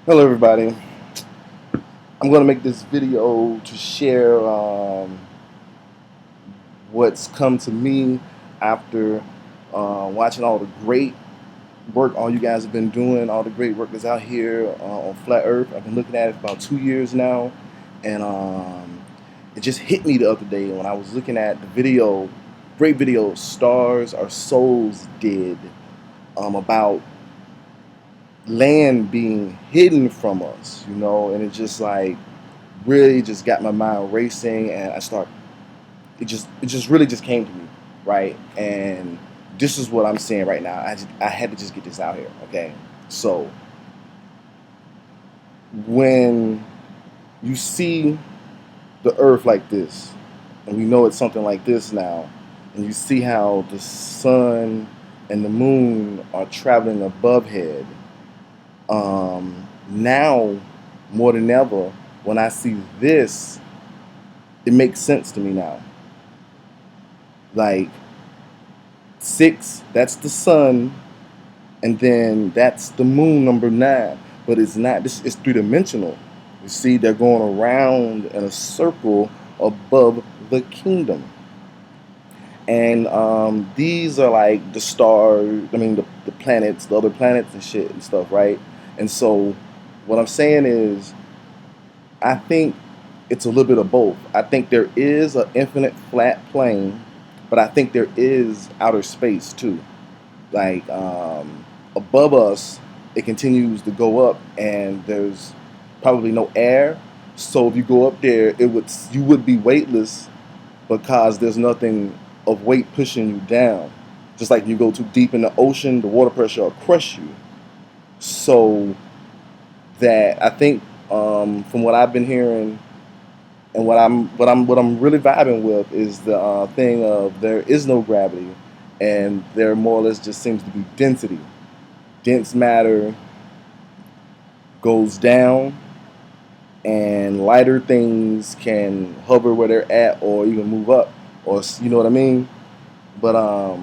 Hello everybody. I'm going to make this video to share what's come to me after watching all the great work all you guys have been doing, all the great work that's out here on Flat Earth. I've been looking at it for about 2 years now, and it just hit me the other day when I was looking at the video, great video, Stars Our Souls did about land being hidden from us, and it just like really just got my mind racing, and it just really just came to me, right? And this is what I'm saying right now. I had to just get this out here, okay? So when you see the earth like this, and we know it's something like this now, and you see how the sun and the moon are traveling above head, now more than ever, when I see this, it makes sense to me now. Like 6, that's the sun, and then that's the moon, number 9. But it's not. This is 3-dimensional. You see, they're going around in a circle above the kingdom, and these are like the stars. I mean, the planets, the other planets and shit and stuff, right? And so, what I'm saying is, I think it's a little bit of both. I think there is an infinite flat plane, but I think there is outer space too. Like above us, it continues to go up, and there's probably no air. So if you go up there, you would be weightless because there's nothing of weight pushing you down. Just like you go too deep in the ocean, the water pressure will crush you. So that I think from what I've been hearing, and what I'm really vibing with is the thing of there is no gravity, and there more or less just seems to be density. Dense matter goes down, and lighter things can hover where they're at, or even move up, or you know what I mean. But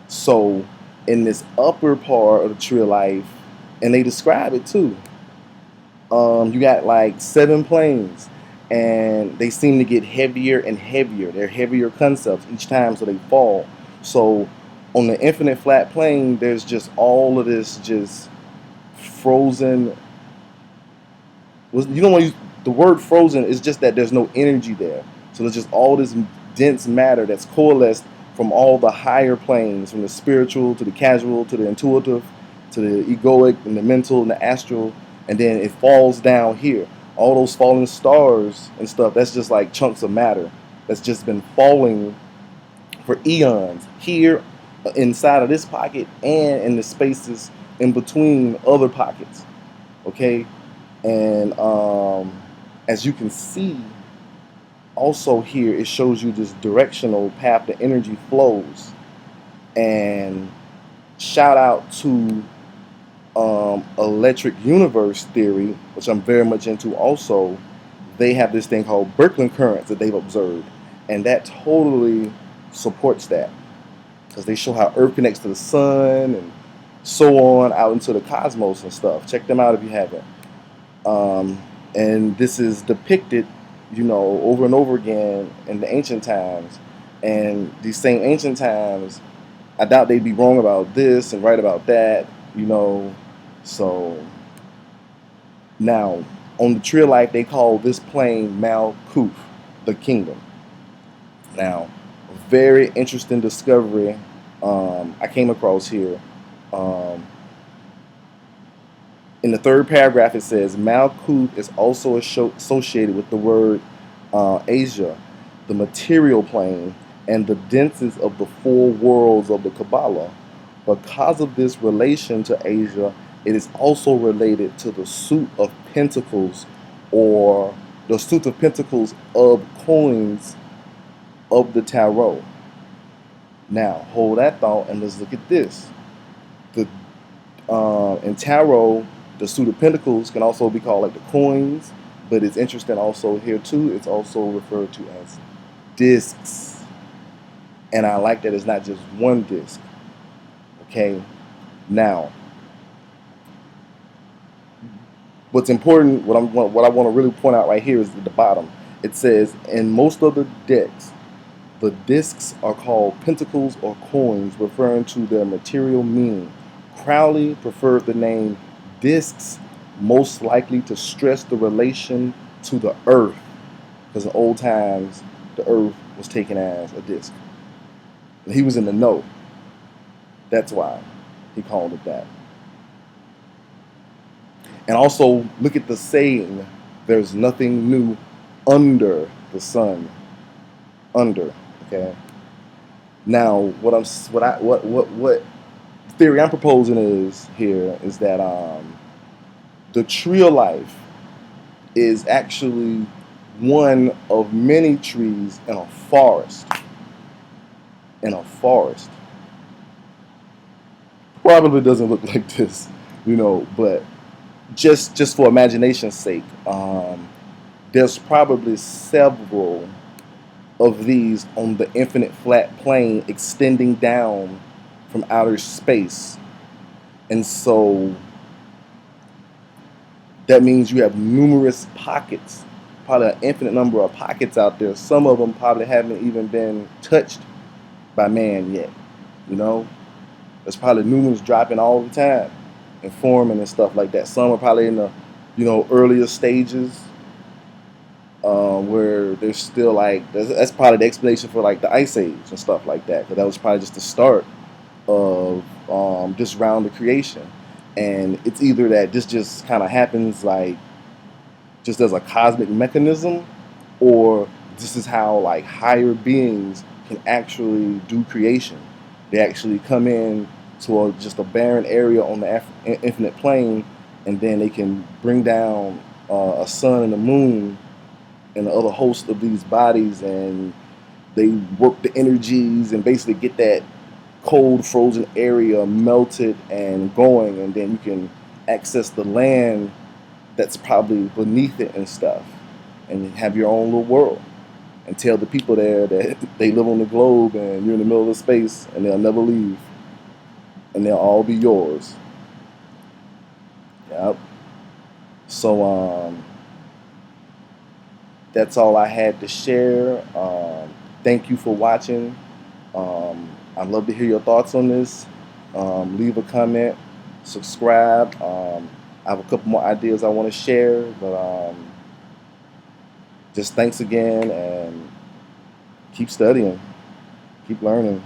so in this upper part of the tree of life, and they describe it too. You got like 7 planes, and they seem to get heavier and heavier. They're heavier concepts each time, so they fall. So on the infinite flat plane, there's just all of this just frozen. You don't want to use the word frozen. It's just that there's no energy there. So there's just all this dense matter that's coalesced from all the higher planes, from the spiritual to the casual to the intuitive to the egoic and the mental and the astral, and then it falls down here. All those falling stars and stuff, that's just like chunks of matter that's just been falling for eons here inside of this pocket and in the spaces in between other pockets. Okay, and as you can see, also here it shows you this directional path the energy flows. And shout out to electric universe theory, which I'm very much into also. They have this thing called Birkeland currents that they've observed, and that totally supports that, because they show how Earth connects to the sun and so on out into the cosmos and stuff. Check them out if you haven't. And this is depicted, over and over again in the ancient times. And these same ancient times, I doubt they'd be wrong about this and right about that. So now, on the tree of life, they call this plane Malkuth, the kingdom. Now, a very interesting discovery I came across here. In the 3rd paragraph, it says Malkuth is also associated with the word Asia, the material plane, and the densest of the 4 worlds of the Kabbalah. Because of this relation to Asia, it is also related to the suit of pentacles, or the suit of pentacles of coins of the tarot. Now, hold that thought and let's look at this. In tarot, the suit of pentacles can also be called like the coins, but it's interesting also here too. It's also referred to as discs, and I like that it's not just one disc. Okay, now What's important, what I want to really point out right here is at the bottom. It says, in most of the decks, the discs are called pentacles or coins, referring to their material meaning. Crowley preferred the name discs, most likely to stress the relation to the earth, because in old times, the earth was taken as a disc. And he was in the know. That's why he called it that. And also, look at the saying, there's nothing new under the sun. Under, okay? Now, what theory I'm proposing is that the tree of life is actually one of many trees in a forest. In a forest. Probably doesn't look like this, but just for imagination's sake, there's probably several of these on the infinite flat plane extending down from outer space. And so that means you have numerous pockets, probably an infinite number of pockets out there. Some of them probably haven't even been touched by man yet. There's probably new ones dropping all the time and forming and stuff like that. Some are probably in the earlier stages, where there's still that's probably the explanation for like the ice age and stuff like that, because that was probably just the start of this round of creation. And it's either that this just kind of happens like just as a cosmic mechanism, or this is how like higher beings can actually do creation. They actually come in to just a barren area on the infinite plane, and then they can bring down a sun and a moon and the other host of these bodies, and they work the energies and basically get that cold frozen area melted and going, and then you can access the land that's probably beneath it and stuff, and have your own little world, and tell the people there that they live on the globe and you're in the middle of space and they'll never leave and they'll all be yours. Yep. So that's all I had to share. Thank you for watching. I'd love to hear your thoughts on this. Leave a comment, subscribe. I have a couple more ideas I want to share, but just thanks again, and keep studying, keep learning.